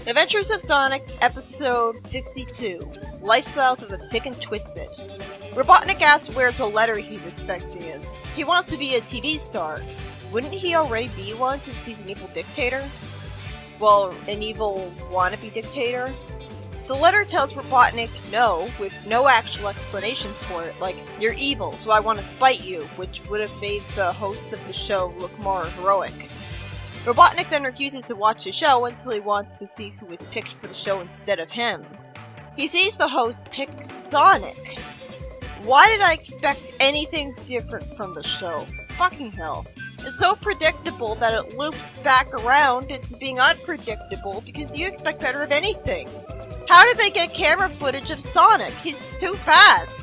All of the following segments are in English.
Adventures of Sonic, Episode 62, Lifestyles of the Sick and Twisted. Robotnik asks where's the letter he's expecting is. He wants to be a TV star. Wouldn't he already be one since he's an evil dictator? Well, an evil wannabe dictator? The letter tells Robotnik no, with no actual explanation for it, like, you're evil, so I want to spite you, which would have made the host of the show look more heroic. Robotnik then refuses to watch the show until he wants to see who was picked for the show instead of him. He sees the host pick Sonic. Why did I expect anything different from the show? Fucking hell. It's so predictable that it loops back around into being unpredictable because you expect better of anything. How did they get camera footage of Sonic? He's too fast.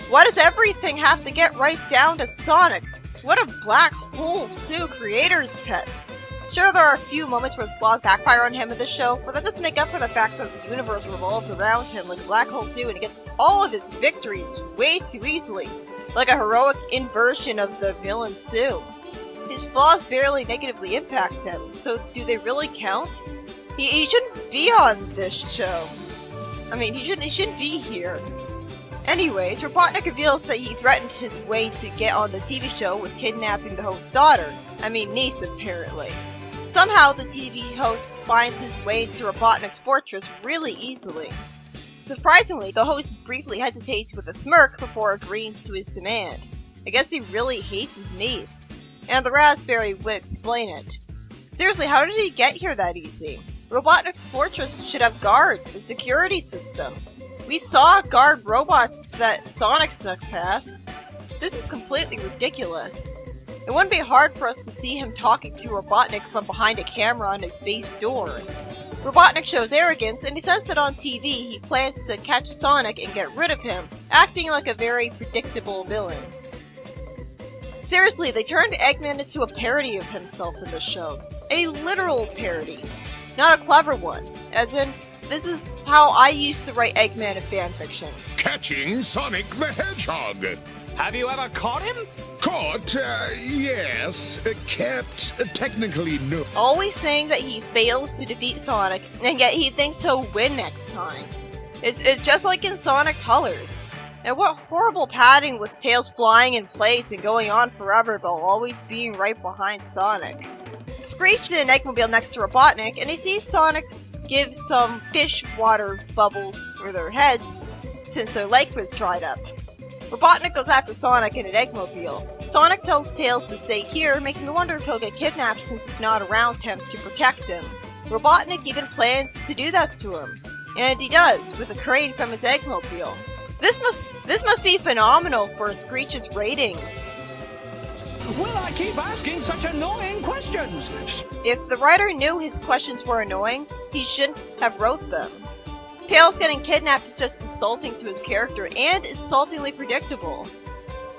Why does everything have to get right down to Sonic? What a black hole Sue creator's pet. Sure, there are a few moments where his flaws backfire on him in this show, but that doesn't make up for the fact that the universe revolves around him like a black hole Sue and he gets all of his victories way too easily, like a heroic inversion of the villain Sue. His flaws barely negatively impact him, so do they really count? He shouldn't be on this show. I mean, he shouldn't be here. Anyways, Robotnik reveals that he threatened his way to get on the TV show with kidnapping the host's daughter. I mean, niece, apparently. Somehow, the TV host finds his way into Robotnik's fortress really easily. Surprisingly, the host briefly hesitates with a smirk before agreeing to his demand. I guess he really hates his niece. And the raspberry would explain it. Seriously, how did he get here that easy? Robotnik's fortress should have guards, a security system. We saw guard robots that Sonic snuck past. This is completely ridiculous. It wouldn't be hard for us to see him talking to Robotnik from behind a camera on his base door. Robotnik shows arrogance and he says that on TV he plans to catch Sonic and get rid of him, acting like a very predictable villain. Seriously, they turned Eggman into a parody of himself in the show. A literal parody. Not a clever one. As in, this is how I used to write Eggman in fanfiction. Catching Sonic the Hedgehog. Have you ever caught him? Caught? Yes. Kept? Technically, no. Always saying that he fails to defeat Sonic, and yet he thinks he'll win next time. It's just like in Sonic Colors. And what horrible padding with Tails flying in place and going on forever but always being right behind Sonic. Screech in an Eggmobile next to Robotnik, and he sees Sonic give some fish water bubbles for their heads since their lake was dried up. Robotnik goes after Sonic in an Eggmobile. Sonic tells Tails to stay here, making me wonder if he'll get kidnapped since he's not around him to protect him. Robotnik even plans to do that to him. And he does, with a crane from his Eggmobile. This must be phenomenal for Screech's ratings. Well, I keep asking such annoying questions. If the writer knew his questions were annoying, he shouldn't have wrote them. Tails getting kidnapped is just insulting to his character and insultingly predictable.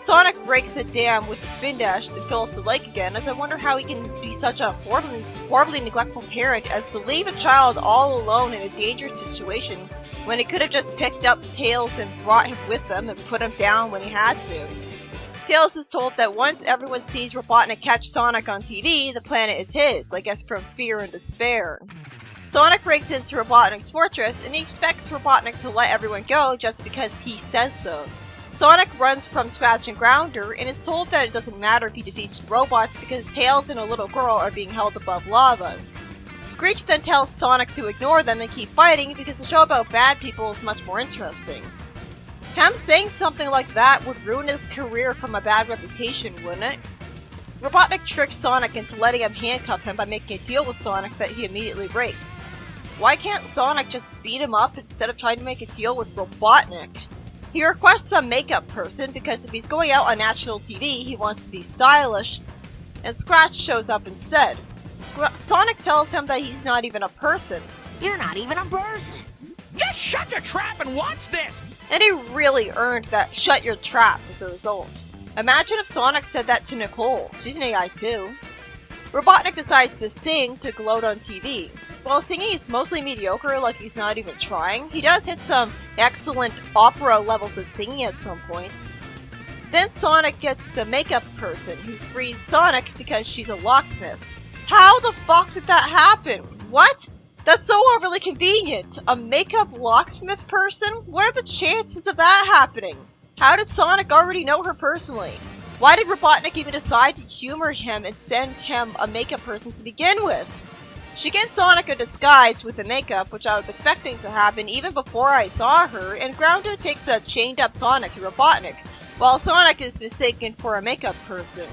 Sonic breaks a dam with the spin dash to fill up the lake again, as I wonder how he can be such a horribly neglectful parent as to leave a child all alone in a dangerous situation when he could have just picked up Tails and brought him with them and put him down when he had to. Tails is told that once everyone sees Robotnik catch Sonic on TV, the planet is his, I guess from fear and despair. Sonic breaks into Robotnik's fortress, and he expects Robotnik to let everyone go just because he says so. Sonic runs from Scratch and Grounder, and is told that it doesn't matter if he defeats robots because Tails and a little girl are being held above lava. Screech then tells Sonic to ignore them and keep fighting because the show about bad people is much more interesting. Him saying something like that would ruin his career from a bad reputation, wouldn't it? Robotnik tricks Sonic into letting him handcuff him by making a deal with Sonic that he immediately breaks. Why can't Sonic just beat him up instead of trying to make a deal with Robotnik? He requests a makeup person because if he's going out on national TV, he wants to be stylish, and Scratch shows up instead. Sonic tells him that he's not even a person. You're not even a person. Just shut your trap and watch this. And he really earned that shut your trap as a result. Imagine if Sonic said that to Nicole. She's an AI too. Robotnik decides to sing to gloat on TV. While singing is mostly mediocre, like he's not even trying, he does hit some excellent opera levels of singing at some points. Then Sonic gets the makeup person, who frees Sonic because she's a locksmith. How the fuck did that happen? What? That's so overly convenient. A makeup locksmith person? What are the chances of that happening? How did Sonic already know her personally? Why did Robotnik even decide to humor him and send him a makeup person to begin with? She gave Sonic a disguise with the makeup, which I was expecting to happen even before I saw her, and Grounded takes a chained up Sonic to Robotnik, while Sonic is mistaken for a makeup person.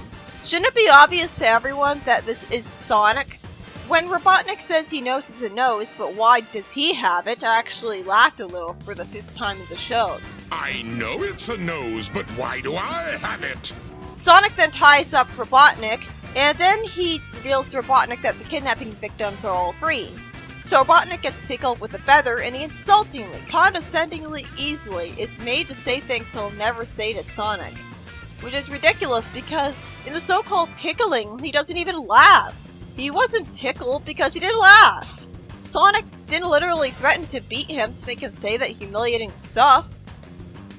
Shouldn't it be obvious to everyone that this is Sonic? When Robotnik says he knows it's a nose, but why does he have it? I actually laughed a little for the 5th time in the show. I know it's a nose, but why do I have it? Sonic then ties up Robotnik, and then he reveals to Robotnik that the kidnapping victims are all free. So Robotnik gets tickled with a feather, and he insultingly, condescendingly, easily is made to say things he'll never say to Sonic. Which is ridiculous because in the so-called tickling, he doesn't even laugh. He wasn't tickled because he didn't laugh. Sonic didn't literally threaten to beat him to make him say that humiliating stuff.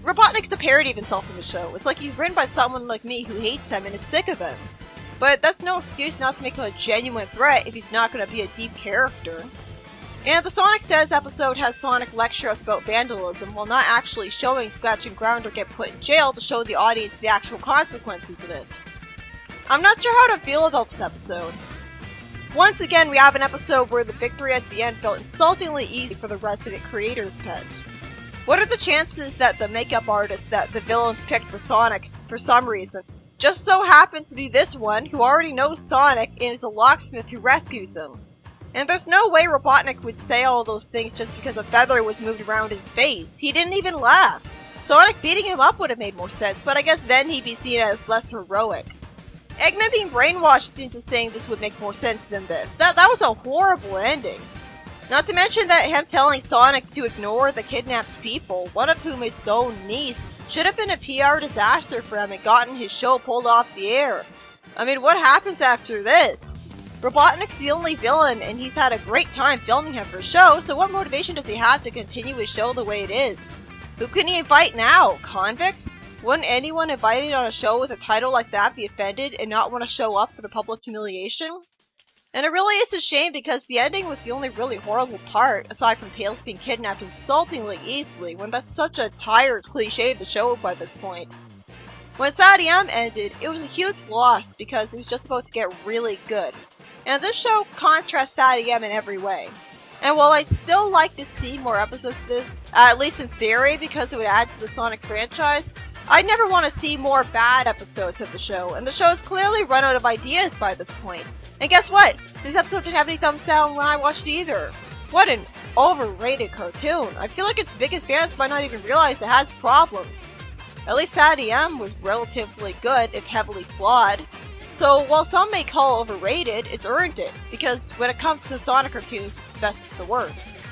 Robotnik's a parody of himself in the show. It's like he's written by someone like me who hates him and is sick of him. But that's no excuse not to make him a genuine threat if he's not going to be a deep character. And the Sonic Says episode has Sonic lecture us about vandalism while not actually showing Scratch and Grounder get put in jail to show the audience the actual consequences of it. I'm not sure how to feel about this episode. Once again, we have an episode where the victory at the end felt insultingly easy for the resident creator's pet. What are the chances that the makeup artist that the villains picked for Sonic, for some reason, just so happened to be this one who already knows Sonic and is a locksmith who rescues him? And there's no way Robotnik would say all those things just because a feather was moved around his face. He didn't even laugh. Sonic beating him up would have made more sense, but I guess then he'd be seen as less heroic. Eggman being brainwashed into saying this would make more sense than this. That was a horrible ending. Not to mention that him telling Sonic to ignore the kidnapped people, one of whom is his own niece, should have been a PR disaster for him and gotten his show pulled off the air. I mean, what happens after this? Robotnik's the only villain and he's had a great time filming him for a show, so what motivation does he have to continue his show the way it is? Who can he invite now? Convicts? Wouldn't anyone invited on a show with a title like that be offended and not want to show up for the public humiliation? And it really is a shame because the ending was the only really horrible part, aside from Tails being kidnapped insultingly easily, when that's such a tired cliche of the show by this point. When Sadie M ended, it was a huge loss because it was just about to get really good. And this show contrasts Sadie M in every way. And while I'd still like to see more episodes of this, at least in theory because it would add to the Sonic franchise, I'd never want to see more bad episodes of the show, and the show has clearly run out of ideas by this point. And guess what? This episode didn't have any thumbs down when I watched either. What an overrated cartoon. I feel like its biggest fans might not even realize it has problems. At least Sadie M was relatively good, if heavily flawed. So while some may call overrated, it's earned it, because when it comes to Sonic cartoons, the best is the worst.